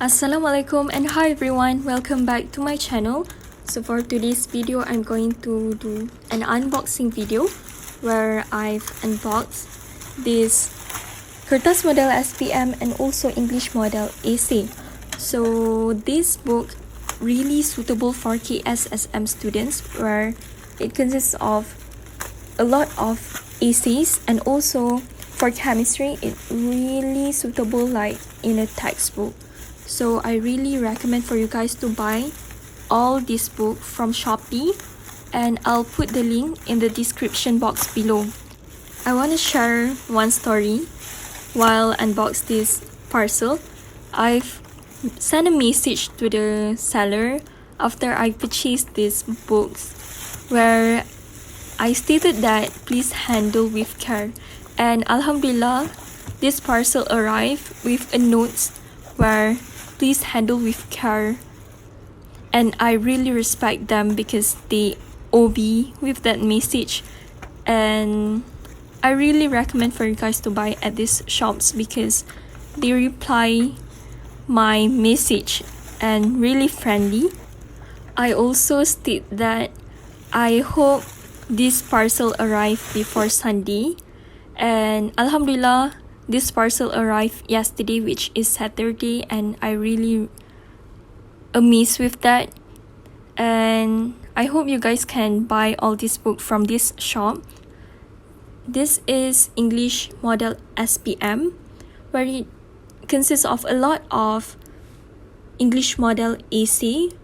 Assalamualaikum and hi everyone, welcome back to my channel. So for today's video, I'm going to do an unboxing video where I've unboxed this Kertas Model SPM and also English Model AC. So this book really suitable for KSSM students where it consists of a lot of essays, and also for chemistry it really suitable like in a textbook. So I really recommend for you guys to buy all this book from Shopee, and I'll put the link in the description box below. I want to share one story while unbox this parcel. I've sent a message to the seller after I purchased these books where I stated that please handle with care, and Alhamdulillah this parcel arrived with a note where please handle with care, and I really respect them because they obey with that message, and I really recommend for you guys to buy at these shops because they reply my message and really friendly. I also state that I hope this parcel arrive before Sunday, and Alhamdulillah this parcel arrived yesterday, which is Saturday, and I really amazed with that. And I hope you guys can buy all this book from this shop. This is English Model SPM, where it consists of a lot of English Model AC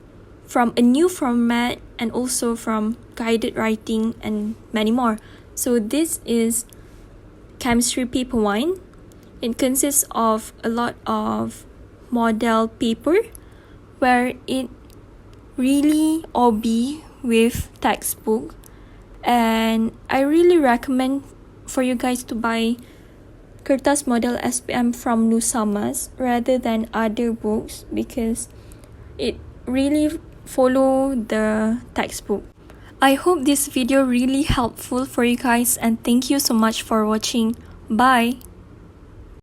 from a new format and also from guided writing and many more. So this is Chemistry Paper 1. It consists of a lot of model paper where it really obey with textbook, and I really recommend for you guys to buy Kertas Model SPM from Nusamas rather than other books because it really follow the textbook. I hope this video really helpful for you guys, and thank you so much for watching. Bye.